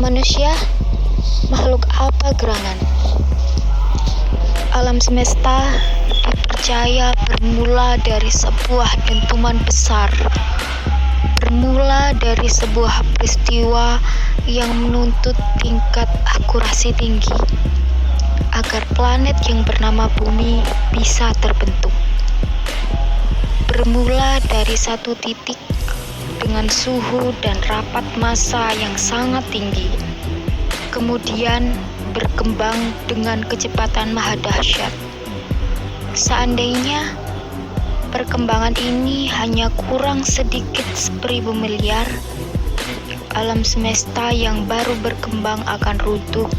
Manusia, makhluk apa gerangan? Alam semesta dipercaya bermula dari sebuah dentuman besar, bermula dari sebuah peristiwa yang menuntut tingkat akurasi tinggi agar planet yang bernama Bumi bisa terbentuk. Bermula dari satu titik dengan suhu dan rapat massa yang sangat tinggi, kemudian berkembang dengan kecepatan maha dahsyat. Seandainya perkembangan ini hanya kurang sedikit 1000 miliar, alam semesta yang baru berkembang akan runtuh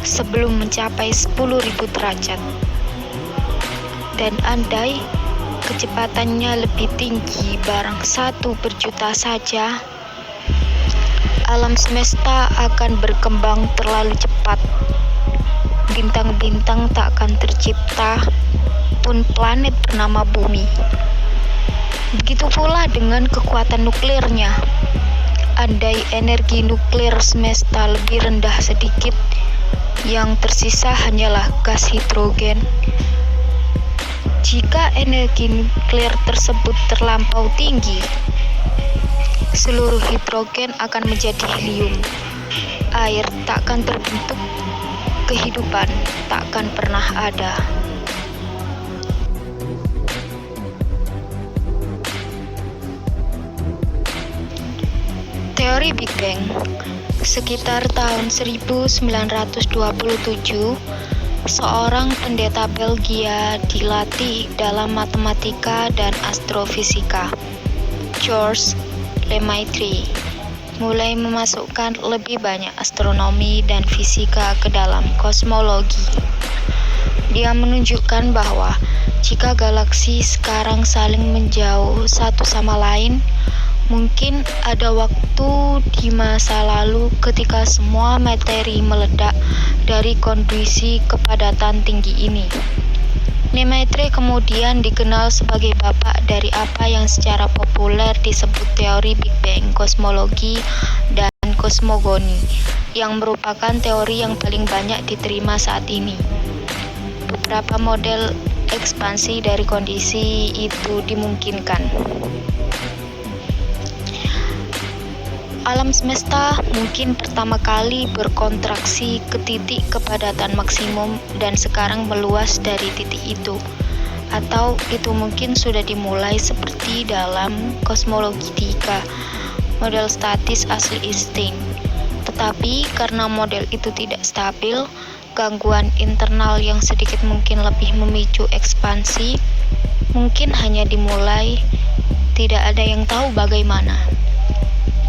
sebelum mencapai 10.000 derajat. Dan andai kecepatannya lebih tinggi barang 1 per juta saja, alam semesta akan berkembang terlalu cepat. Bintang-bintang tak akan tercipta, pun planet bernama Bumi. Begitu pula dengan kekuatan nuklirnya. Andai energi nuklir semesta lebih rendah sedikit, yang tersisa hanyalah gas hidrogen. Jika energi nuklir tersebut terlampau tinggi, seluruh hidrogen akan menjadi helium. Air tak akan terbentuk, kehidupan tak akan pernah ada. Teori Big Bang. Sekitar tahun 1927, seorang pendeta Belgia dilatih dalam matematika dan astrofisika, Georges Lemaitre, mulai memasukkan lebih banyak astronomi dan fisika ke dalam kosmologi. Dia menunjukkan bahwa jika galaksi sekarang saling menjauh satu sama lain, mungkin ada waktu di masa lalu ketika semua materi meledak dari kondisi kepadatan tinggi ini. Lemaitre kemudian dikenal sebagai bapak dari apa yang secara populer disebut teori Big Bang, kosmologi, dan kosmogoni, yang merupakan teori yang paling banyak diterima saat ini. Beberapa model ekspansi dari kondisi itu dimungkinkan. Alam semesta mungkin pertama kali berkontraksi ke titik kepadatan maksimum dan sekarang meluas dari titik itu. Atau itu mungkin sudah dimulai seperti dalam kosmologi 3, model statis asli Einstein. Tetapi karena model itu tidak stabil, gangguan internal yang sedikit mungkin lebih memicu ekspansi, mungkin hanya dimulai, tidak ada yang tahu bagaimana.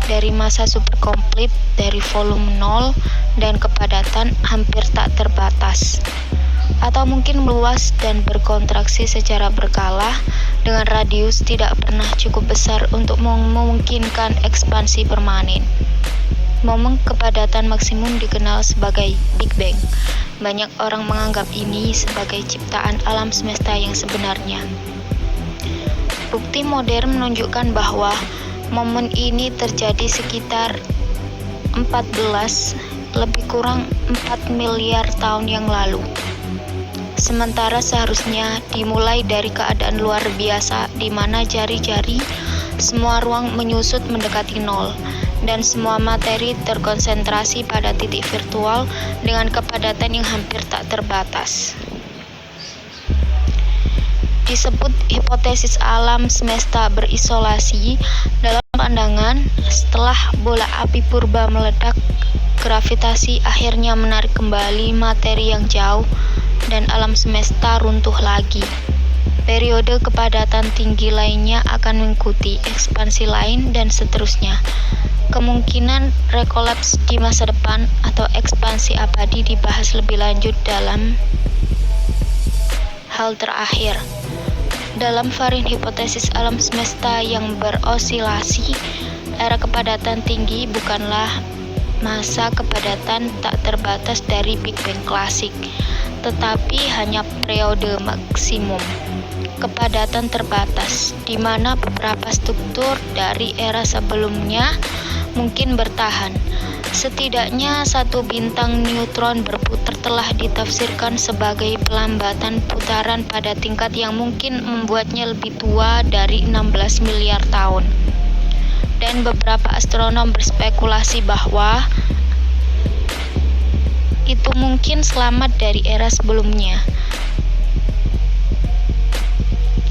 Dari masa superkomplit, dari volume 0 dan kepadatan hampir tak terbatas, atau mungkin meluas dan berkontraksi secara berkala dengan radius tidak pernah cukup besar untuk memungkinkan ekspansi permanen. Momen kepadatan maksimum dikenal sebagai Big Bang. Banyak orang menganggap ini sebagai ciptaan alam semesta yang sebenarnya. Bukti modern menunjukkan bahwa momen ini terjadi sekitar lebih kurang 4 miliar tahun yang lalu. Sementara seharusnya dimulai dari keadaan luar biasa di mana jari-jari semua ruang menyusut mendekati nol dan semua materi terkonsentrasi pada titik virtual dengan kepadatan yang hampir tak terbatas. Disebut hipotesis alam semesta berisolasi. Dalam pandangan, setelah bola api purba meledak, gravitasi akhirnya menarik kembali materi yang jauh dan alam semesta runtuh lagi. Periode kepadatan tinggi lainnya akan mengikuti, ekspansi lain, dan seterusnya. Kemungkinan rekolaps di masa depan atau ekspansi abadi dibahas lebih lanjut dalam hal terakhir. Dalam varian hipotesis alam semesta yang berosilasi, era kepadatan tinggi bukanlah masa kepadatan tak terbatas dari Big Bang klasik, tetapi hanya periode maksimum kepadatan terbatas, di mana beberapa struktur dari era sebelumnya mungkin bertahan, Setidaknya satu bintang neutron berputar telah ditafsirkan sebagai pelambatan putaran pada tingkat yang mungkin membuatnya lebih tua dari 16 miliar tahun. Dan beberapa astronom berspekulasi bahwa itu mungkin selamat dari era sebelumnya.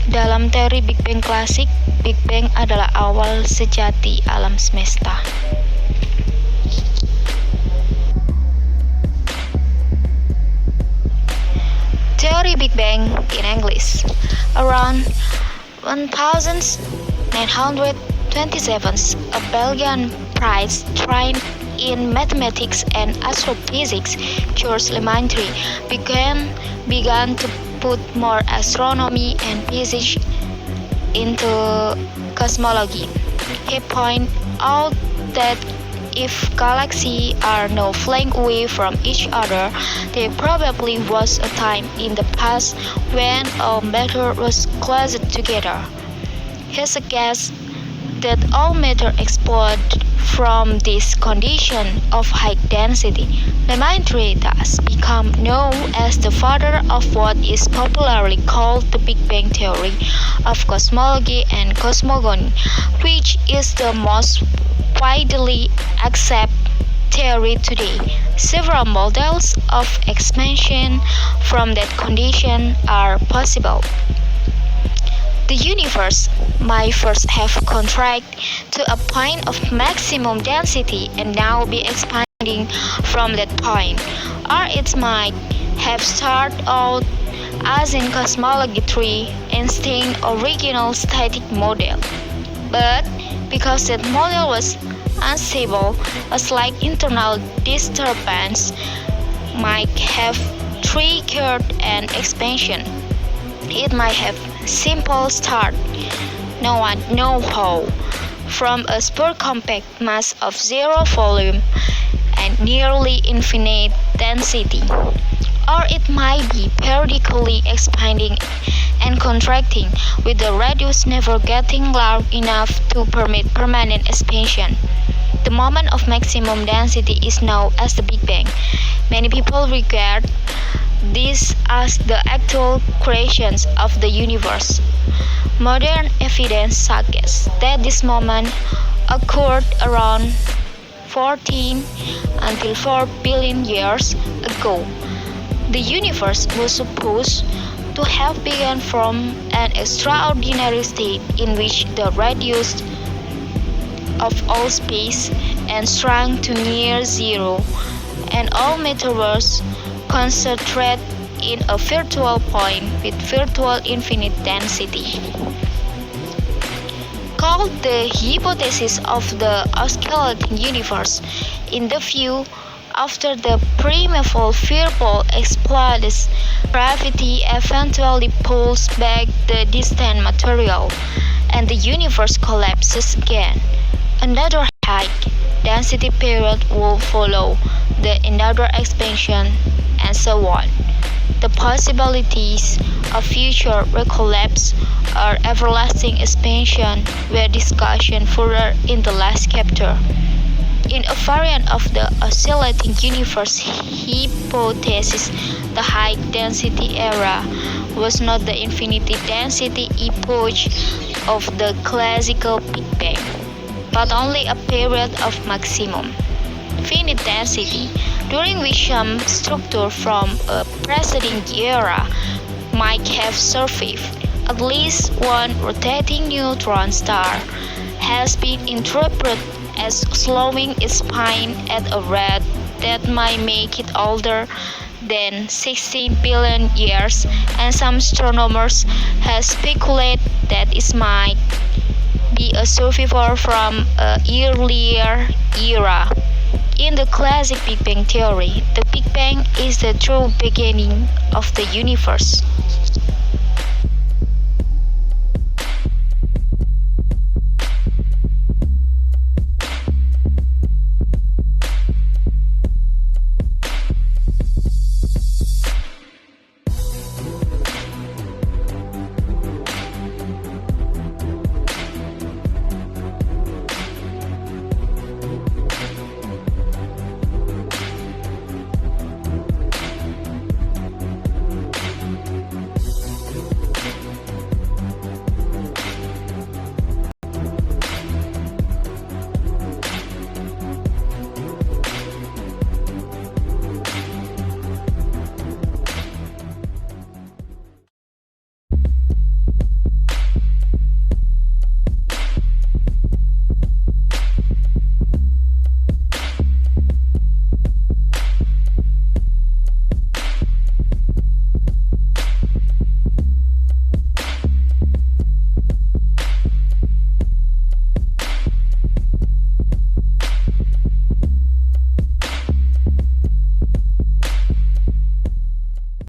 Dalam teori Big Bang klasik, Big Bang adalah awal sejati alam semesta. Teori Big Bang in English. Around 1927, a Belgian prize trained in mathematics and astrophysics, Georges Lemaitre, began to put more astronomy and physics into cosmology. He pointed out that if galaxies are now flying away from each other, there probably was a time in the past when all matter was closed together. He suggests that all matter exploded from this condition of high density. Lemaitre thus became known as the father of what is popularly called the Big Bang theory of cosmology and cosmogony, which is the most widely accepted theory today. Several models of expansion from that condition are possible. The universe might first have contracted to a point of maximum density and now be expanding from that point, or it might have started out as in cosmology 3 Einstein's original static model. But because that model was unstable, a slight internal disturbance might have triggered an expansion. It might have simple start, no one knows how, from a supercompact mass of zero volume and nearly infinite density. Or it might be periodically expanding and contracting, with the radius never getting large enough to permit permanent expansion. The moment of maximum density is known as the Big Bang. Many people regard this as the actual creation of the universe. Modern evidence suggests that this moment occurred around 14 until 4 billion years ago. The universe was supposed to have begun from an extraordinary state in which the radius of all space and shrunk to near zero, and all matter was concentrated in a virtual point with virtual infinite density. Called the hypothesis of the oscillating universe, in the view after the primeval fireball explodes, gravity eventually pulls back the distant material, and the universe collapses again. Another high density period will follow, the another expansion, and so on. The possibilities of future recollapse or everlasting expansion were discussed further in the last chapter. In a variant of the oscillating universe hypothesis, the high density era was not the infinite density epoch of the classical Big Bang, but only a period of maximum finite density, during which some structure from a preceding era might have survived. At least one rotating neutron star has been interpreted as slowing its spin at a rate that might make it older than 16 billion years, and some astronomers have speculated that it might be a survivor from an earlier era. In the classic Big Bang theory, the Big Bang is the true beginning of the universe.